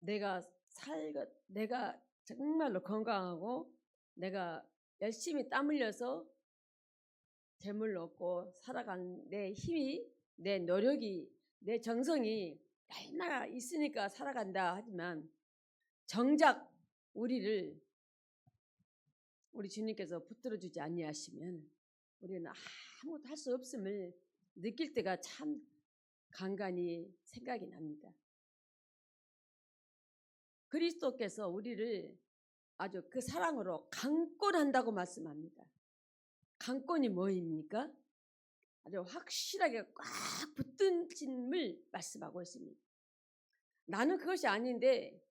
내가 정말로 건강하고 내가 열심히 땀 흘려서 재물 얻고 살아간 내 힘이, 내 노력이, 내 정성이 얼마나 있으니까 살아간다 하지만 정작 우리 주님께서 붙들어 주지 아니하시면 우리는 아무것도 할 수 없음을 느낄 때가 참 간간히 생각이 납니다. 그리스도께서 우리를 아주 그 사랑으로 강권한다고 말씀합니다. 강권이 뭐입니까? 아주 확실하게 꽉 붙든짐을 말씀하고 있습니다. 나는 그것이 아닌데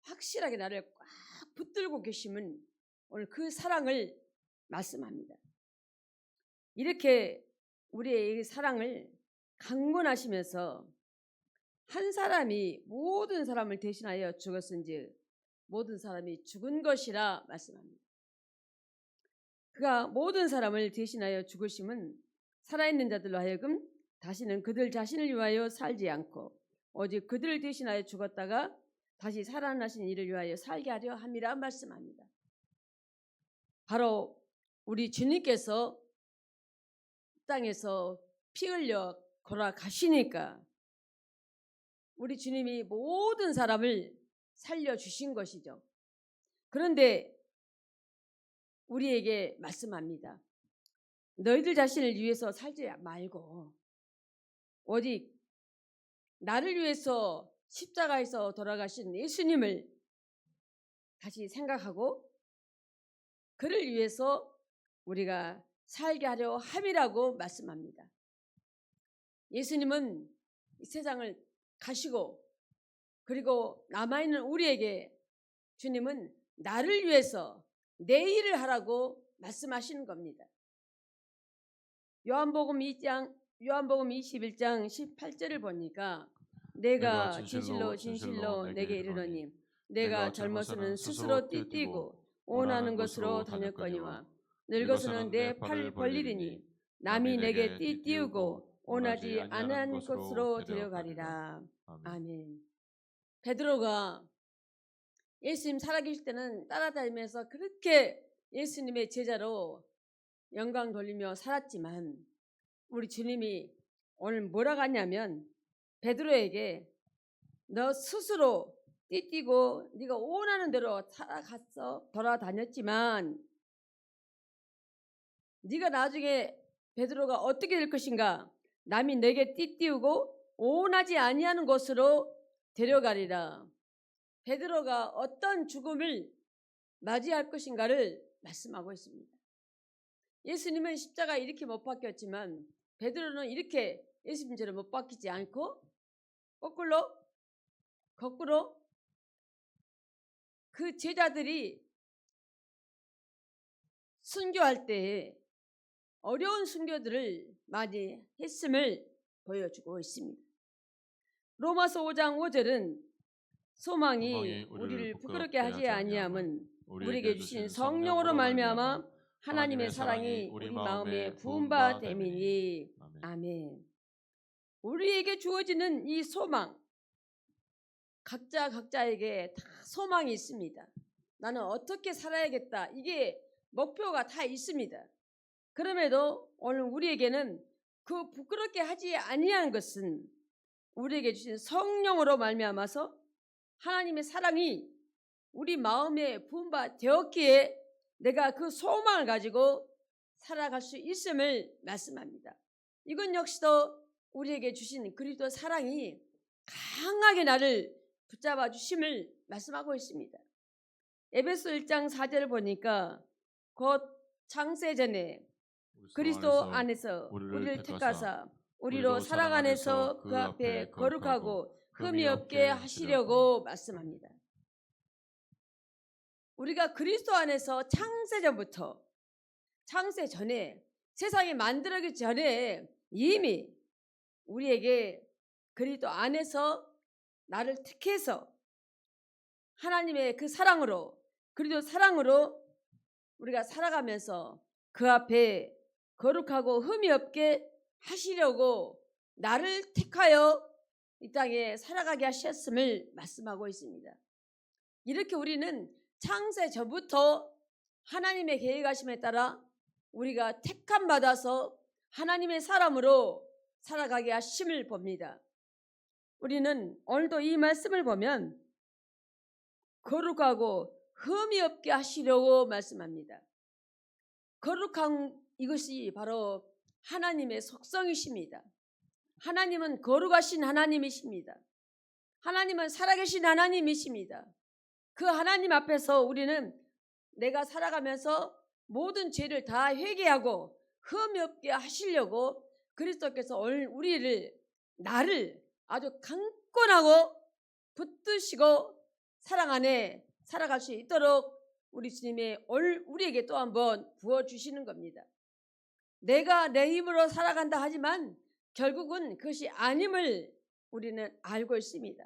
확실하게 나를 꽉 붙들고 계심은 오늘 그 사랑을 말씀합니다. 이렇게 우리의 이 사랑을 강권하시면서 한 사람이 모든 사람을 대신하여 죽었은지 모든 사람이 죽은 것이라 말씀합니다. 그가 모든 사람을 대신하여 죽으심은 살아있는 자들로 하여금 다시는 그들 자신을 위하여 살지 않고 오직 그들을 대신하여 죽었다가 다시 살아나신 이를 위하여 살게 하려 함이라 말씀합니다. 바로 우리 주님께서 땅에서 피 흘려 걸어가시니까 우리 주님이 모든 사람을 살려주신 것이죠. 그런데 우리에게 말씀합니다. 너희들 자신을 위해서 살지 말고 오직 나를 위해서 십자가에서 돌아가신 예수님을 다시 생각하고 그를 위해서 우리가 살게 하려 함이라고 말씀합니다. 예수님은 이 세상을 가시고 그리고 남아있는 우리에게 주님은 나를 위해서 내 일을 하라고 말씀하시는 겁니다. 요한복음 21장 18절을 보니까 내가 진실로 내게 이르노니 내가 젊어서는 스스로 띠띠고 온하는 것으로 다녔거니와 늙어서는 내 팔을 벌리리니 남이 내게 띠띠우고 온하지 않은 곳으로 데려가리라. 아멘. 베드로가 예수님 살아계실 때는 따라다니면서 그렇게 예수님의 제자로 영광 돌리며 살았지만 우리 주님이 오늘 뭐라고 하냐면 베드로에게 너 스스로 띠띠고 네가 원하는 대로 살아갔어 돌아다녔지만 네가 나중에 베드로가 어떻게 될 것인가? 남이 내게 띠띠우고 원하지 아니하는 곳으로 데려가리라. 베드로가 어떤 죽음을 맞이할 것인가를 말씀하고 있습니다. 예수님은 십자가 이렇게 못 박혔지만 베드로는 이렇게 예수님처럼 못 박히지 않고 거꾸로 그 제자들이 순교할 때에 어려운 순교들을 많이 했음을 보여주고 있습니다. 로마서 5장 5절은 소망이 우리를 부끄럽게 하지 아니함은 우리에게 주신 성령으로 말미암아 하나님의 사랑이 우리 마음에 부은 바 됨이니. 아멘. 우리에게 주어지는 이 소망, 각자에게 다 소망이 있습니다. 나는 어떻게 살아야겠다. 이게 목표가 다 있습니다. 그럼에도 오늘 우리에게는 그 부끄럽게 하지 아니한 것은 우리에게 주신 성령으로 말미암아서 하나님의 사랑이 우리 마음에 부은 바 되었기에 내가 그 소망을 가지고 살아갈 수 있음을 말씀합니다. 이건 역시도 우리에게 주신 그리스도 사랑이 강하게 나를 붙잡아 주심을 말씀하고 있습니다. 에베소 1장 4절을 보니까 곧 창세 전에 그리스도 안에서 우리를 택하사 우리로 사랑 안에서 그 앞에 거룩하고 흠이 없게 하시려고 말씀합니다. 우리가 그리스도 안에서 창세 전에 세상이 만들어지기 전에 이미 우리에게 그리스도 안에서 나를 택해서 하나님의 그 사랑으로 그리스도 사랑으로 우리가 살아가면서 그 앞에 거룩하고 흠이 없게 하시려고 나를 택하여 이 땅에 살아가게 하셨음을 말씀하고 있습니다. 이렇게 우리는 창세 전부터 하나님의 계획하심에 따라 우리가 택함 받아서 하나님의 사람으로 살아가게 하심을 봅니다. 우리는 오늘도 이 말씀을 보면 거룩하고 흠이 없게 하시려고 말씀합니다. 거룩한 이것이 바로 하나님의 속성이십니다. 하나님은 거룩하신 하나님이십니다. 하나님은 살아계신 하나님이십니다. 그 하나님 앞에서 우리는 내가 살아가면서 모든 죄를 다 회개하고 흠이 없게 하시려고 그리스도께서 나를 아주 강권하고 붙드시고 사랑 안에 살아갈 수 있도록 우리 주님이 우리에게 또 한번 부어주시는 겁니다. 내가 내 힘으로 살아간다 하지만 결국은 그것이 아님을 우리는 알고 있습니다.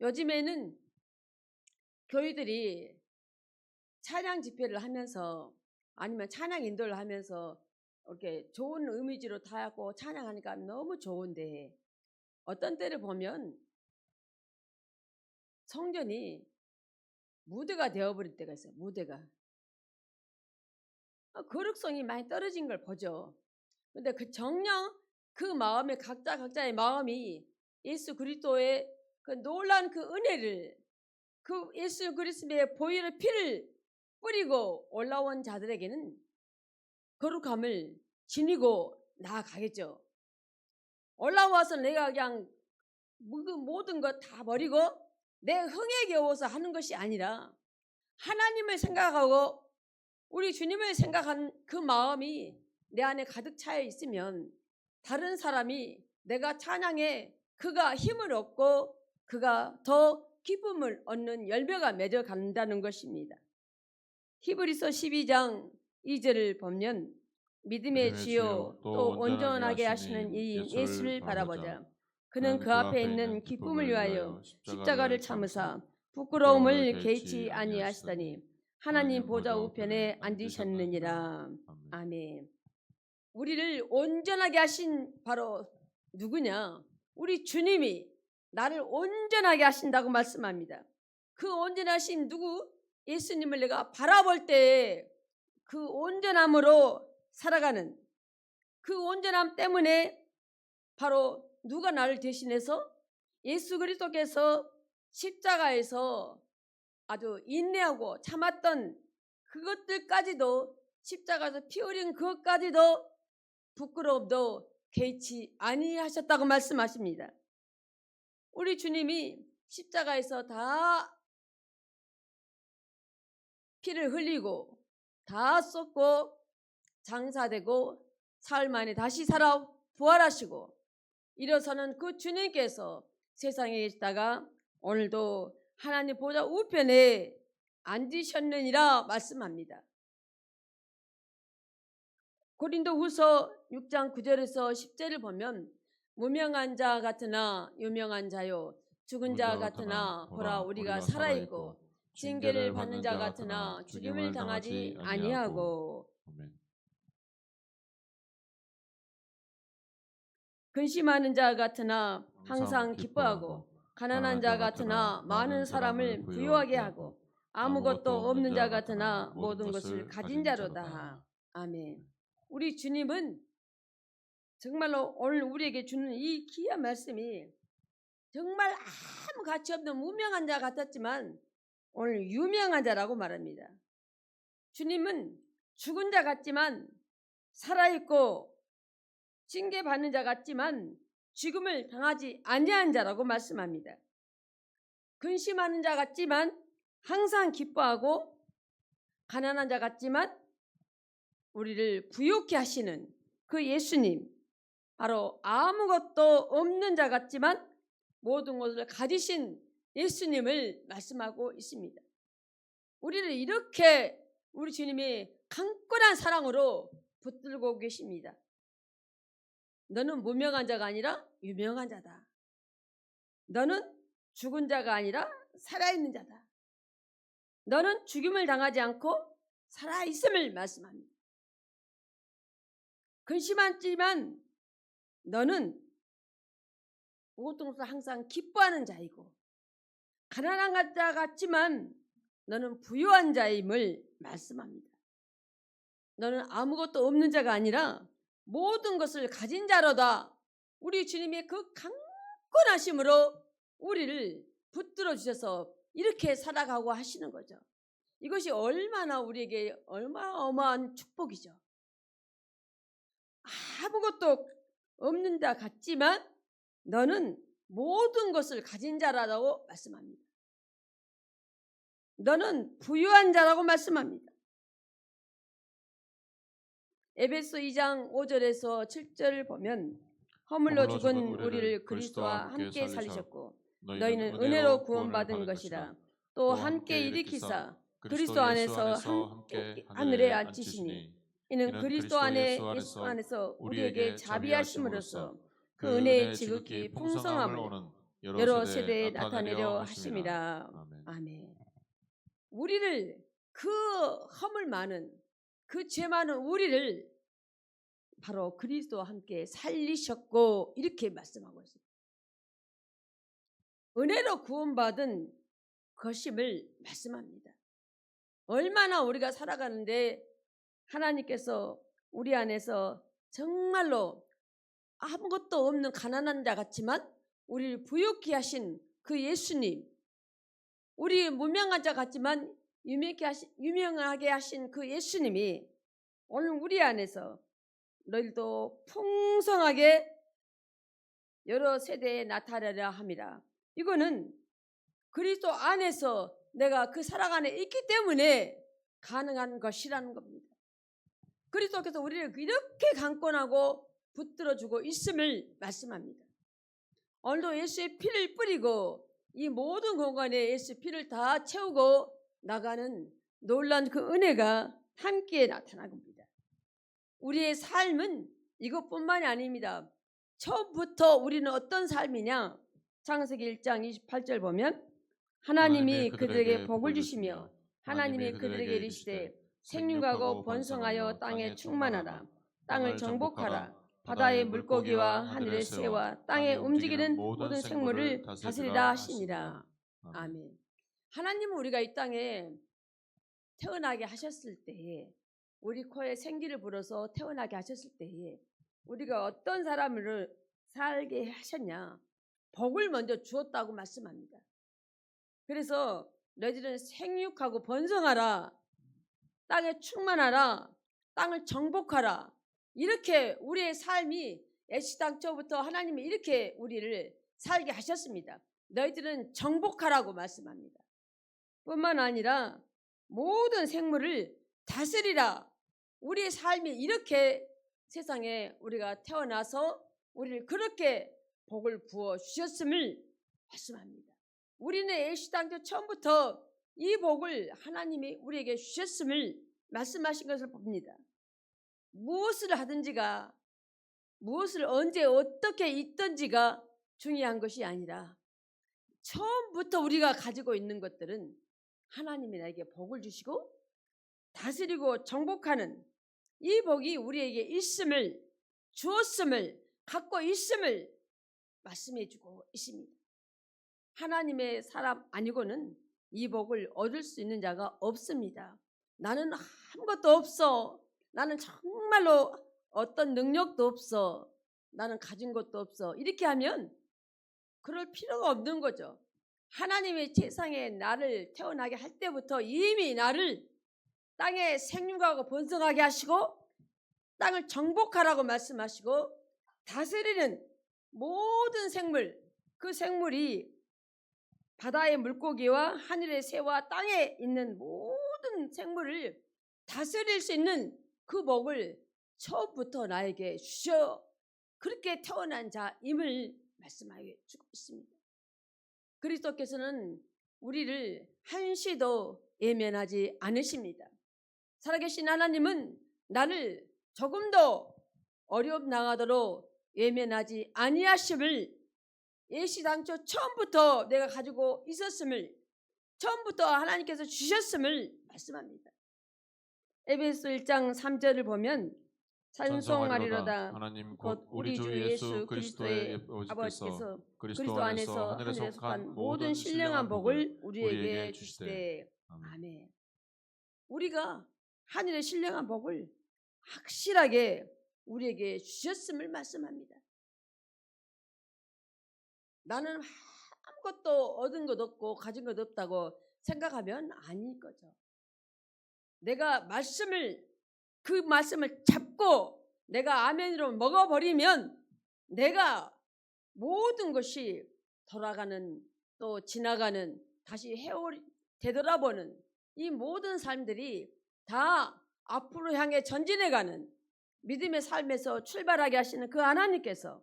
요즘에는 교회들이 찬양 집회를 하면서 아니면 찬양 인도를 하면서 이렇게 좋은 이미지로 타고 찬양하니까 너무 좋은데 어떤 때를 보면 성전이 무대가 되어버릴 때가 있어요. 무대가. 거룩성이 많이 떨어진 걸 보죠. 근데 정녕 그 마음에 각자의 마음이 예수 그리스도의 그 놀라운 그 은혜를 그 예수 그리스도의 보혈의 피를 뿌리고 올라온 자들에게는 거룩함을 지니고 나아가겠죠. 올라와서 내가 그냥 모든 것 다 버리고 내 흥에 겨워서 하는 것이 아니라 하나님을 생각하고 우리 주님을 생각한 그 마음이 내 안에 가득 차여 있으면 다른 사람이 내가 찬양해 그가 힘을 얻고 그가 더 기쁨을 얻는 열매가 맺어 간다는 것입니다. 히브리서 12장 2절을 보면 믿음의 주요 또 온전하게 하시는 이인 예수를 바라보자. 그는 그 앞에 있는 기쁨을 위하여 십자가를 참으사 부끄러움을 개의치 아니하시더니 하나님 보좌 우편에 앉으셨느니라. 아멘. 우리를 온전하게 하신 바로 누구냐? 우리 주님이 나를 온전하게 하신다고 말씀합니다. 그 온전하신 누구? 예수님을 내가 바라볼 때 그 온전함으로 살아가는 그 온전함 때문에 바로 누가 나를 대신해서 예수 그리스도께서 십자가에서 아주 인내하고 참았던 그것들까지도 십자가에서 피 흘린 그것까지도 부끄러움도 개의치 아니하셨다고 말씀하십니다. 우리 주님이 십자가에서 다 피를 흘리고 다 쏟고 장사되고 사흘 만에 다시 살아 부활하시고 일어서는 그 주님께서 세상에 계시다가 오늘도 하나님 보좌 우편에 앉으셨느니라 말씀합니다. 고린도후서 6장 9절에서 10절을 보면 무명한 자 같으나 유명한 자요 죽은 자 같으나 보라 우리가 살아있고 징계를 받는 자 같으나 죽임을 당하지 아니하고 근심하는 자 같으나 항상 기뻐하고 가난한 자 같으나 많은 사람을 부유하게 하고 아무것도 없는 자 같으나 모든 것을 가진 자로다. 아멘. 우리 주님은 정말로 오늘 우리에게 주는 이 귀한 말씀이 정말 아무 가치 없는 무명한 자 같았지만 오늘 유명한 자라고 말합니다. 주님은 죽은 자 같지만 살아있고 징계받는 자 같지만 죽음을 당하지 아니한 자라고 말씀합니다. 근심하는 자 같지만 항상 기뻐하고 가난한 자 같지만 우리를 부유케 하시는 그 예수님, 바로 아무것도 없는 자 같지만 모든 것을 가지신 예수님을 말씀하고 있습니다. 우리를 이렇게 우리 주님이 강건한 사랑으로 붙들고 계십니다. 너는 무명한 자가 아니라 유명한 자다. 너는 죽은 자가 아니라 살아있는 자다. 너는 죽임을 당하지 않고 살아있음을 말씀합니다. 근심하지만 너는 모든 것을 항상 기뻐하는 자이고 가난한 자 같지만 너는 부유한 자임을 말씀합니다. 너는 아무것도 없는 자가 아니라 모든 것을 가진 자로다. 우리 주님의 그 강권하심으로 우리를 붙들어 주셔서 이렇게 살아가고 하시는 거죠. 이것이 얼마나 우리에게 어마어마한 축복이죠. 아무것도 없는 자 같지만 너는 모든 것을 가진 자라고 말씀합니다. 너는 부유한 자라고 말씀합니다. 에베소 2장 5절에서 7절을 보면 허물로 죽은 우리를 그리스도와 함께 살리셨고 너희는 은혜로 구원받은 것이라. 또 함께 일으키사 그리스도 안에서 함께 하늘에 앉히시니 이는 그리스도 안에 예수 안에서 우리에게 자비하심으로써 그 은혜의 지극히 풍성함을 여러 세대에 나타내려 하심이라. 아멘. 우리를 그 허물 많은 그 죄 많은 우리를 바로 그리스도와 함께 살리셨고 이렇게 말씀하고 있습니다. 은혜로 구원받은 것임을 말씀합니다. 얼마나 우리가 살아가는데 하나님께서 우리 안에서 정말로 아무것도 없는 가난한 자 같지만 우리를 부유케 하신 그 예수님, 우리 무명한 자 같지만 유명하게 하신 그 예수님이 오늘 우리 안에서 너희도 풍성하게 여러 세대에 나타나려 함이라. 이거는 그리스도 안에서 내가 그 사랑 안에 있기 때문에 가능한 것이라는 겁니다. 그리스도께서 우리를 이렇게 강권하고 붙들어주고 있음을 말씀합니다. 오늘도 예수의 피를 뿌리고 이 모든 공간에 예수의 피를 다 채우고 나가는 놀라운 그 은혜가 함께 나타난 겁니다. 우리의 삶은 이것뿐만이 아닙니다. 처음부터 우리는 어떤 삶이냐? 창세기 1장 28절 보면 하나님이 그들에게 복을 주시며 하나님이 그들에게 이르시되 생육하고 번성하여 땅에 충만하라. 땅을 정복하라. 바다의 물고기와 하늘의 새와 땅에 움직이는 모든 생물을 다스리라 하시니라. 아멘. 하나님은 우리가 이 땅에 태어나게 하셨을 때에 우리 코에 생기를 불어서 태어나게 하셨을 때에 우리가 어떤 사람을 살게 하셨냐? 복을 먼저 주었다고 말씀합니다. 그래서 너희들은 생육하고 번성하라. 땅에 충만하라. 땅을 정복하라. 이렇게 우리의 삶이 애시당초부터 하나님이 이렇게 우리를 살게 하셨습니다. 너희들은 정복하라고 말씀합니다. 뿐만 아니라 모든 생물을 다스리라. 우리의 삶이 이렇게 세상에 우리가 태어나서 우리를 그렇게 복을 부어 주셨음을 말씀합니다. 우리는 애시당초 처음부터 이 복을 하나님이 우리에게 주셨음을 말씀하신 것을 봅니다. 무엇을 하든지가 무엇을 언제 어떻게 있든지가 중요한 것이 아니라 처음부터 우리가 가지고 있는 것들은 하나님이 나에게 복을 주시고 다스리고 정복하는 이 복이 우리에게 있음을 주었음을 갖고 있음을 말씀해 주고 있습니다. 하나님의 사람 아니고는 이 복을 얻을 수 있는 자가 없습니다. 나는 아무것도 없어. 나는 정말로 어떤 능력도 없어. 나는 가진 것도 없어. 이렇게 하면 그럴 필요가 없는 거죠. 하나님의 세상에 나를 태어나게 할 때부터 이미 나를 땅에 생육하고 번성하게 하시고 땅을 정복하라고 말씀하시고 다스리는 모든 생물, 그 생물이 바다의 물고기와 하늘의 새와 땅에 있는 모든 생물을 다스릴 수 있는 그 복을 처음부터 나에게 주셔. 그렇게 태어난 자임을 말씀하여 주고 있습니다. 그리스도께서는 우리를 한시도 예면하지 않으십니다. 살아계신 하나님은 나를 조금도 어려움 당하도록 예면하지 아니하심을 예시당초 처음부터 내가 가지고 있었음을 처음부터 하나님께서 주셨음을 말씀합니다. 에베소 1장 3절을 보면 찬송하리로다. 하나님 곧 곧 우리 주 예수 그리스도의 아버지께서 그리스도 안에서 하늘에 속한 모든 신령한 복을 우리에게 주시되. 아멘. 우리가 하늘의 신령한 복을 확실하게 우리에게 주셨음을 말씀합니다. 나는 아무것도 얻은 것 없고 가진 것 없다고 생각하면 아닐 거죠. 내가 그 말씀을 잡고 내가 아멘으로 먹어버리면 내가 모든 것이 돌아가는, 또 지나가는, 다시 되돌아보는 이 모든 삶들이 다 앞으로 향해 전진해가는 믿음의 삶에서 출발하게 하시는 그 하나님께서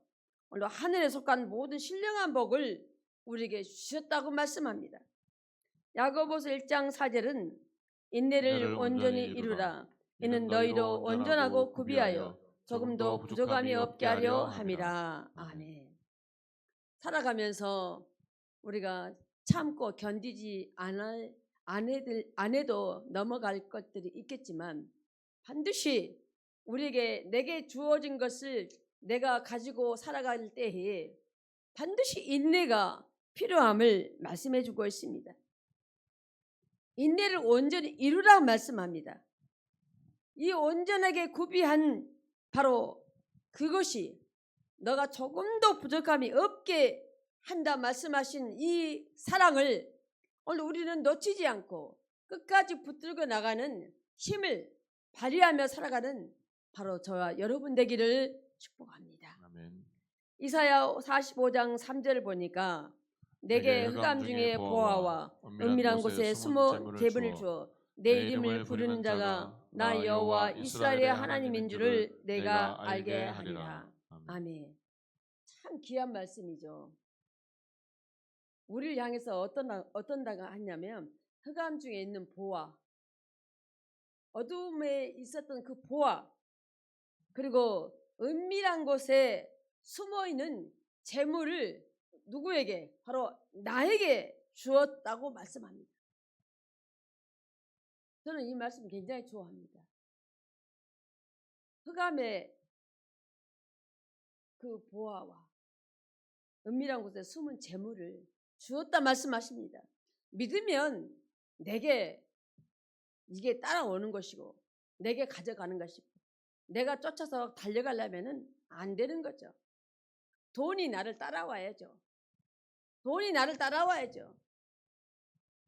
오늘 하늘에 속한 모든 신령한 복을 우리에게 주셨다고 말씀합니다. 야고보서 1장 4절은 인내를 온전히 이루라. 이는 너희로 온전하고 구비하여 조금도 부족함이 없게 하려 함이라. 아멘. 살아가면서 우리가 참고 견디지 안 해도 넘어갈 것들이 있겠지만 반드시 내게 주어진 것을 내가 가지고 살아갈 때에 반드시 인내가 필요함을 말씀해 주고 있습니다. 인내를 온전히 이루라고 말씀합니다. 이 온전하게 구비한 바로 그것이 너가 조금도 부족함이 없게 한다 말씀하신 이 사랑을 오늘 우리는 놓치지 않고 끝까지 붙들고 나가는 힘을 발휘하며 살아가는 바로 저와 여러분 되기를 축복합니다. 아멘. 이사야 45장 3절을 보니까 내게 흑암 중에 보화와 은밀한 곳에 숨어 재분을 주어 내 이름을 부르는 자가 나 여호와 이스라엘의 하나님인 줄을 내가 알게 하리라. 아멘. 참 귀한 말씀이죠. 우리를 향해서 어떤 다가 하냐면 흑암 중에 있는 보화, 어둠에 있었던 그 보화, 그리고 은밀한 곳에 숨어있는 재물을 누구에게? 바로 나에게 주었다고 말씀합니다. 저는 이 말씀 굉장히 좋아합니다. 흑암의 그 보화와 은밀한 곳에 숨은 재물을 주었다 말씀하십니다. 믿으면 내게 이게 따라오는 것이고 내게 가져가는 것이고 내가 쫓아서 달려가려면 안 되는 거죠. 돈이 나를 따라와야죠.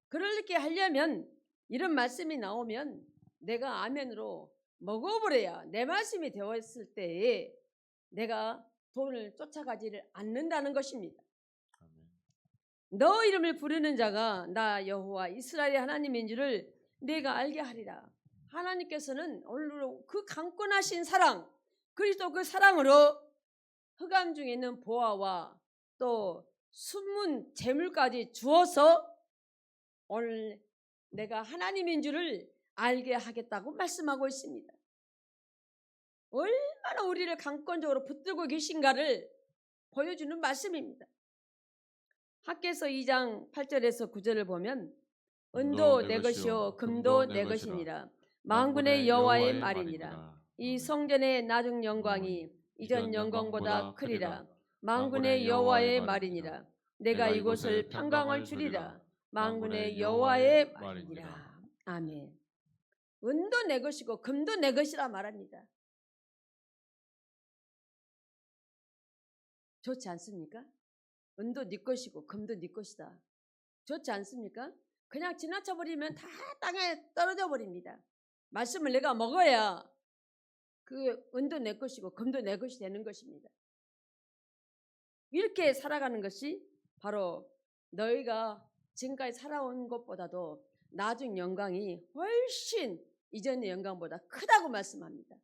그렇게 하려면 이런 말씀이 나오면 내가 아멘으로 먹어버려야 내 말씀이 되었을 때에 내가 돈을 쫓아가지를 않는다는 것입니다. 너 이름을 부르는 자가 나 여호와 이스라엘의 하나님인 줄을 내가 알게 하리라. 하나님께서는 오늘 그 강권하신 사랑, 그리스도 그 사랑으로 흑암 중에 있는 보화와 또 숨은 재물까지 주어서 오늘 내가 하나님인 줄을 알게 하겠다고 말씀하고 있습니다. 얼마나 우리를 강권적으로 붙들고 계신가를 보여주는 말씀입니다. 학개서 2장 8절에서 9절을 보면 은도 내 것이요 금도 내 것이니라. 만군의 여호와의 말이니라. 이 성전의 나중 영광이 이전 영광보다 크리라. 만군의 여호와의 말이니라. 내가 이곳을 평강을 주리라. 만군의 여호와의 말이니라. 아멘. 은도 내 것이고 금도 내 것이라 말합니다. 좋지 않습니까? 은도 네 것이고 금도 네 것이다. 좋지 않습니까? 그냥 지나쳐버리면 다 땅에 떨어져 버립니다. 말씀을 내가 먹어야 그 은도 내 것이고 금도 내 것이 되는 것입니다. 이렇게 살아가는 것이 바로 너희가 지금까지 살아온 것보다도 나중 영광이 훨씬 이전의 영광보다 크다고 말씀합니다.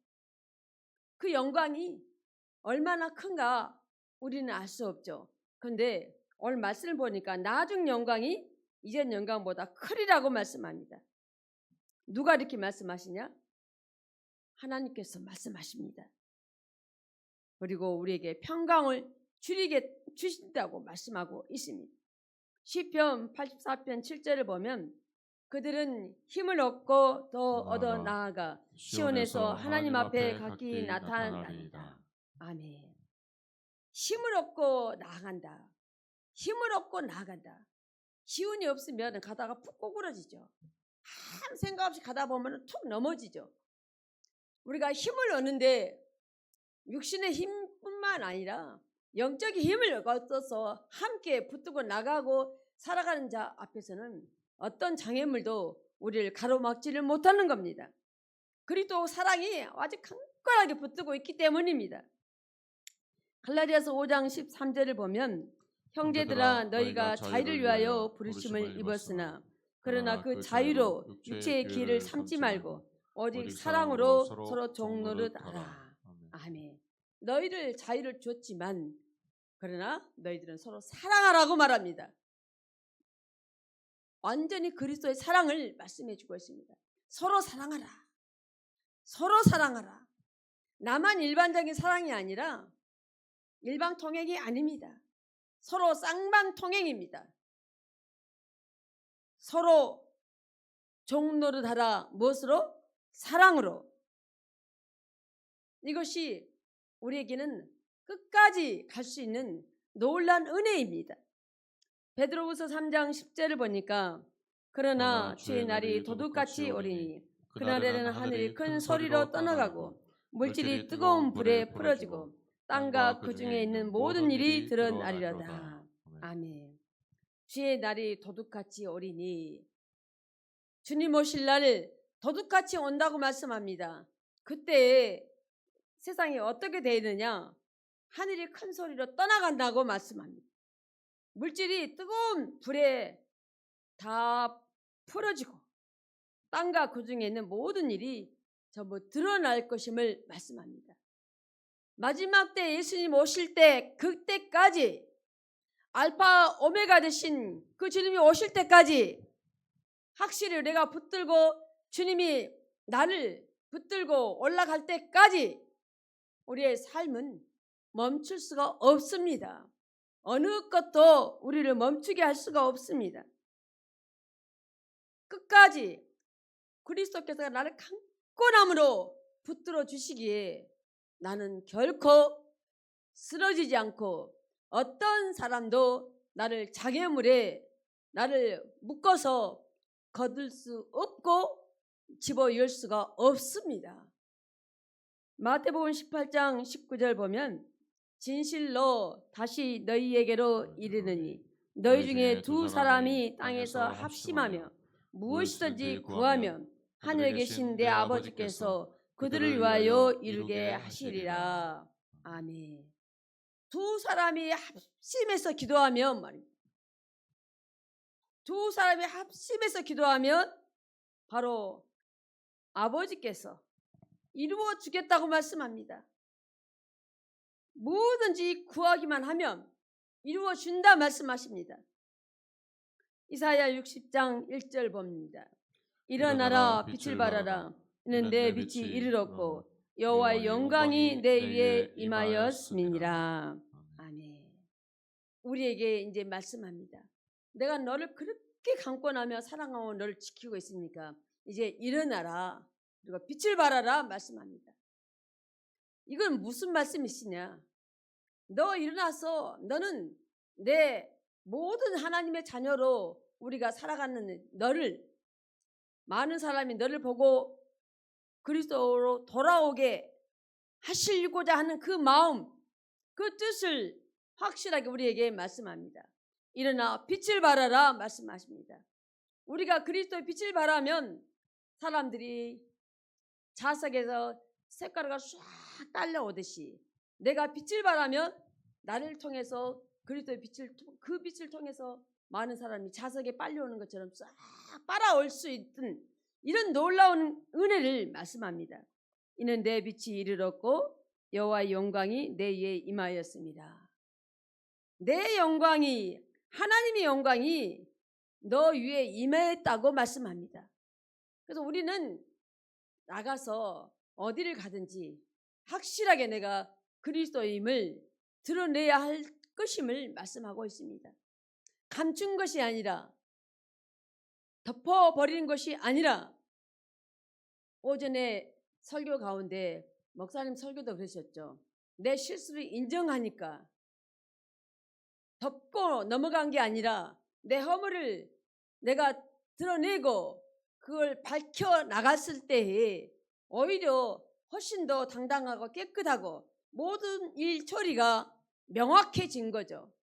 그 영광이 얼마나 큰가 우리는 알 수 없죠. 그런데 오늘 말씀을 보니까 나중 영광이 이전 영광보다 크리라고 말씀합니다. 누가 이렇게 말씀하시냐? 하나님께서 말씀하십니다. 그리고 우리에게 평강을 주신다고 말씀하고 있습니다. 시편 84편 7절을 보면 그들은 힘을 얻고 더 얻어 나아가 시온에서 하나님 앞에 각기 나타나리이다. 아멘. 힘을 얻고 나아간다. 힘을 얻고 나아간다. 기운이 없으면 가다가 푹 꼬꾸라지죠. 아무 생각 없이 가다 보면 툭 넘어지죠. 우리가 힘을 얻는데 육신의 힘뿐만 아니라 영적인 힘을 얻어서 함께 붙들고 나가고 살아가는 자 앞에서는 어떤 장애물도 우리를 가로막지를 못하는 겁니다. 그리스도 사랑이 아주 강건하게 붙들고 있기 때문입니다. 갈라디아서 5장 13절을 보면 형제들아 너희가 자유를 위하여 부르심을 입었으나 그러나 그 자유로 육체의 기회를 삼지 말고 오직 사랑으로 서로 종노릇 하라. 아멘. 너희를 자유를 줬지만 그러나 너희들은 서로 사랑하라고 말합니다. 완전히 그리스도의 사랑을 말씀해 주고 있습니다. 서로 사랑하라. 서로 사랑하라. 나만 일반적인 사랑이 아니라 일방통행이 아닙니다. 서로 쌍방통행입니다. 서로 종노릇하라. 무엇으로? 사랑으로. 이것이 우리에게는 끝까지 갈 수 있는 놀라운 은혜입니다. 베드로후서 3장 10절을 보니까 그러나 주의 날이 도둑같이 오리니 그날에는 하늘이 큰 소리로 떠나가고 물질이 뜨거운 불에 풀어지고 땅과 그 중에 있는 모든 일이 드러나리로다. 아멘. 주의 날이 도둑같이 오리니 주님 오실 날 도둑같이 온다고 말씀합니다. 그때 세상이 어떻게 되느냐? 하늘이 큰 소리로 떠나간다고 말씀합니다. 물질이 뜨거운 불에 다 풀어지고 땅과 그 중에 있는 모든 일이 전부 드러날 것임을 말씀합니다. 마지막 때 예수님 오실 때 그때까지 알파 오메가 되신 그 주님이 오실 때까지 확실히 내가 붙들고 주님이 나를 붙들고 올라갈 때까지 우리의 삶은 멈출 수가 없습니다. 어느 것도 우리를 멈추게 할 수가 없습니다. 끝까지 그리스도께서 나를 강건함으로 붙들어 주시기에 나는 결코 쓰러지지 않고 어떤 사람도 나를 장애물에 나를 묶어서 거둘 수 없고 집어넣을 수가 없습니다. 마태복음 18장 19절 보면 진실로 다시 너희에게로 이르느니 너희 중에 두 사람이 땅에서 합심하며 무엇이든지 구하면 하늘에 계신 내 아버지께서 그들을 위하여 이루게 하시리라. 아멘. 두 사람이 합심해서 기도하면 말입니다. 두 사람이 합심해서 기도하면 바로 아버지께서 이루어 주겠다고 말씀합니다. 뭐든지 구하기만 하면 이루어 준다 말씀하십니다. 이사야 60장 1절 봅니다. 일어나라 빛을 발하라. 이는 내 빛이 이르렀고 여호와의 영광이 내 위에 임하였음이니라. 아멘. 우리에게 이제 말씀합니다. 내가 너를 그렇게 강권하며 사랑하고 너를 지키고 있으니까 이제 일어나라. 그리고 빛을 발하라 말씀합니다. 이건 무슨 말씀이시냐? 너 일어나서 너는 내 모든 하나님의 자녀로 우리가 살아가는 너를 많은 사람이 너를 보고 그리스도로 돌아오게 하시고자 하는 그 마음, 그 뜻을 확실하게 우리에게 말씀합니다. 일어나 빛을 발하라 말씀하십니다. 우리가 그리스도의 빛을 발하면 사람들이 자석에서 색깔가 쫙 딸려오듯이 내가 빛을 발하면 나를 통해서 그리스도의 빛을 그 빛을 통해서 많은 사람이 자석에 빨려오는 것처럼 쫙 빨아올 수 있는 이런 놀라운 은혜를 말씀합니다. 이는 내 빛이 이르렀고 여호와의 영광이 내 위에 임하였습니다. 내 영광이 하나님의 영광이 너 위에 임했다고 말씀합니다. 그래서 우리는 나가서 어디를 가든지 확실하게 내가 그리스도임을 드러내야 할 것임을 말씀하고 있습니다. 감춘 것이 아니라 덮어버리는 것이 아니라 오전에 설교 가운데 목사님 설교도 그러셨죠. 내 실수를 인정하니까 덮고 넘어간 게 아니라 내 허물을 내가 드러내고 그걸 밝혀 나갔을 때에 오히려 훨씬 더 당당하고 깨끗하고 모든 일 처리가 명확해진 거죠.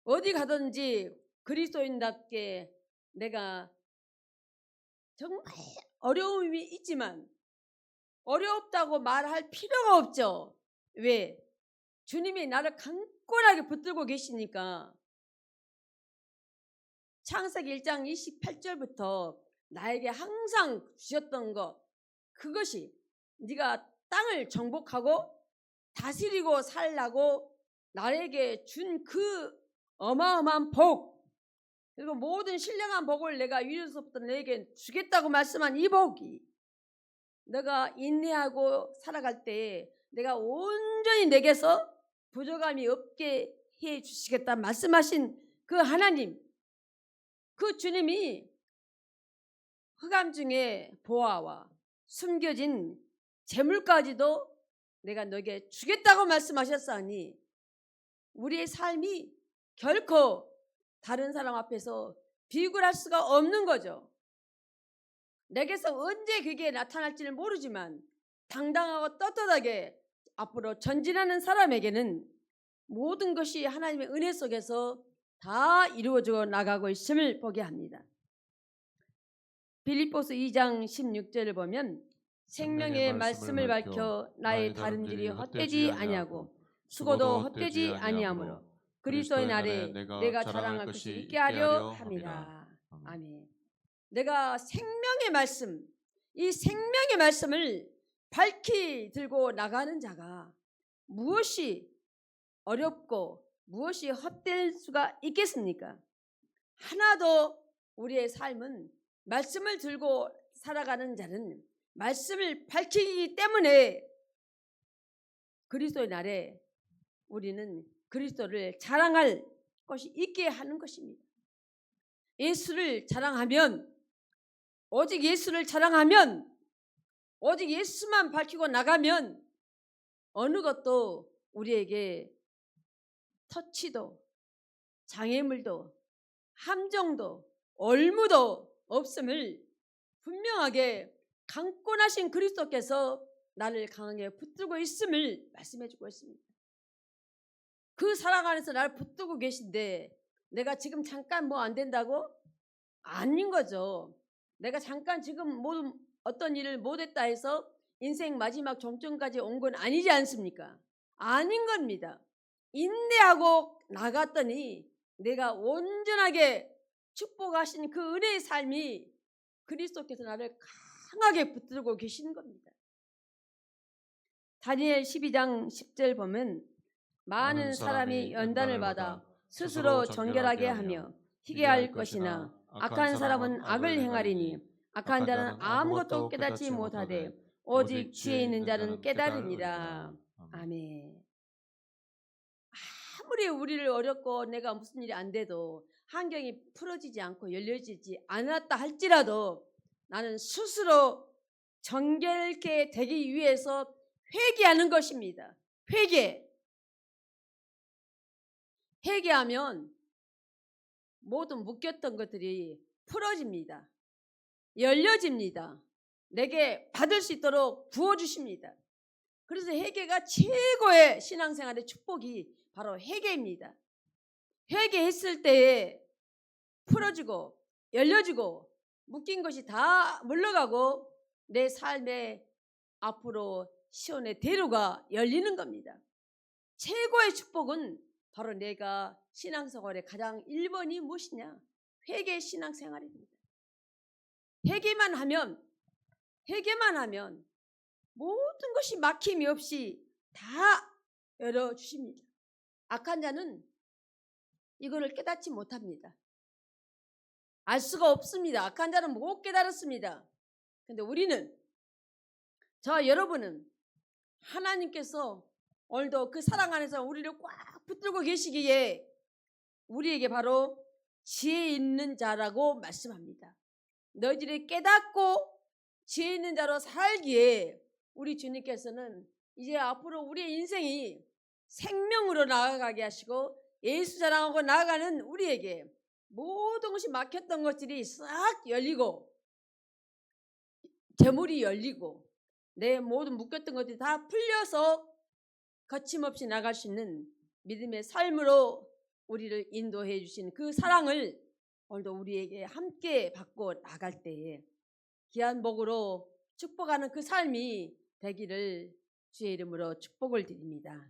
어디 가든지 그리스도인답게 내가 정말 어려움이 있지만 어렵다고 말할 필요가 없죠. 왜? 주님이 나를 강건하게 붙들고 계시니까. 창세기 1장 28절부터 나에게 항상 주셨던 것, 그것이 네가 땅을 정복하고 다스리고 살라고 나에게 준 그 어마어마한 복, 그리고 모든 신령한 복을 내가 위로서부터 내게 주겠다고 말씀한 이 복이 내가 인내하고 살아갈 때 내가 온전히 내게서 부족함이 없게 해 주시겠다 말씀하신 그 하나님, 그 주님이 흑암 중에 보아와 숨겨진 재물까지도 내가 너에게 주겠다고 말씀하셨사니 우리의 삶이 결코 다른 사람 앞에서 비굴할 수가 없는 거죠. 내게서 언제 그게 나타날지는 모르지만 당당하고 떳떳하게 앞으로 전진하는 사람에게는 모든 것이 하나님의 은혜 속에서 다 이루어져 나가고 있음을 보게 합니다. 빌립보서 2장 16절을 보면 생명의 말씀을 밝혀 나의 다름질이 헛되지 아니하고 수고도 헛되지 아니하므로 그리스도의 날에 내가 자랑할 것이 있게 하려 함이라. 아멘. 내가 생명의 말씀, 이 생명의 말씀을 밝히 들고 나가는 자가 무엇이 어렵고 무엇이 헛될 수가 있겠습니까? 하나도 우리의 삶은 말씀을 들고 살아가는 자는 말씀을 밝히기 때문에 그리스도의 날에 우리는 그리스도를 자랑할 것이 있게 하는 것입니다. 예수를 자랑하면, 오직 예수를 자랑하면, 오직 예수만 밝히고 나가면 어느 것도 우리에게 터치도 장애물도 함정도 올무도 없음을 분명하게 강권하신 그리스도께서 나를 강하게 붙들고 있음을 말씀해 주고 있습니다. 그 사랑 안에서 나를 붙들고 계신데 내가 지금 잠깐 뭐 안 된다고? 아닌 거죠. 내가 잠깐 지금 어떤 일을 못했다 해서 인생 마지막 종점까지 온 건 아니지 않습니까? 아닌 겁니다. 인내하고 나갔더니 내가 온전하게 축복하신 그 은혜의 삶이 그리스도께서 나를 강하게 붙들고 계시는 겁니다. 다니엘 12장 10절 보면 많은 사람이 연단을 받아 스스로 정결하게 하며 희게 할 것이나 악한 사람은 악을 행하리니 악한 자는 아무것도 깨닫지 못하되 오직 지혜 있는 자는 깨달으니라. 아멘. 아무리 우리를 어렵고 내가 무슨 일이 안 돼도 환경이 풀어지지 않고 열려지지 않았다 할지라도 나는 스스로 정결케 되기 위해서 회개하는 것입니다. 회개하면 모든 묶였던 것들이 풀어집니다. 열려집니다. 내게 받을 수 있도록 부어주십니다. 그래서 회개가 최고의 신앙생활의 축복이 바로 회개입니다. 회개했을 때에 풀어지고 열려지고 묶인 것이 다 물러가고 내 삶의 앞으로 시온의 대로가 열리는 겁니다. 최고의 축복은 바로 내가 신앙생활의 가장 1번이 무엇이냐? 회개 신앙생활입니다. 회개만 하면 모든 것이 막힘이 없이 다 열어주십니다. 악한 자는 이거를 깨닫지 못합니다. 알 수가 없습니다. 악한 자는 못 깨달았습니다. 근데 우리는, 여러분은 하나님께서 오늘도 그 사랑 안에서 우리를 꽉 붙들고 계시기에 우리에게 바로 지혜 있는 자라고 말씀합니다. 너희들이 깨닫고 지혜 있는 자로 살기에 우리 주님께서는 이제 앞으로 우리의 인생이 생명으로 나아가게 하시고 예수 자랑하고 나아가는 우리에게 모든 것이 막혔던 것들이 싹 열리고 재물이 열리고 내 모든 묶였던 것들이 다 풀려서 거침없이 나갈 수 있는 믿음의 삶으로 우리를 인도해 주신 그 사랑을 오늘도 우리에게 함께 받고 나갈 때에 귀한 복으로 축복하는 그 삶이 되기를 주의 이름으로 축복을 드립니다.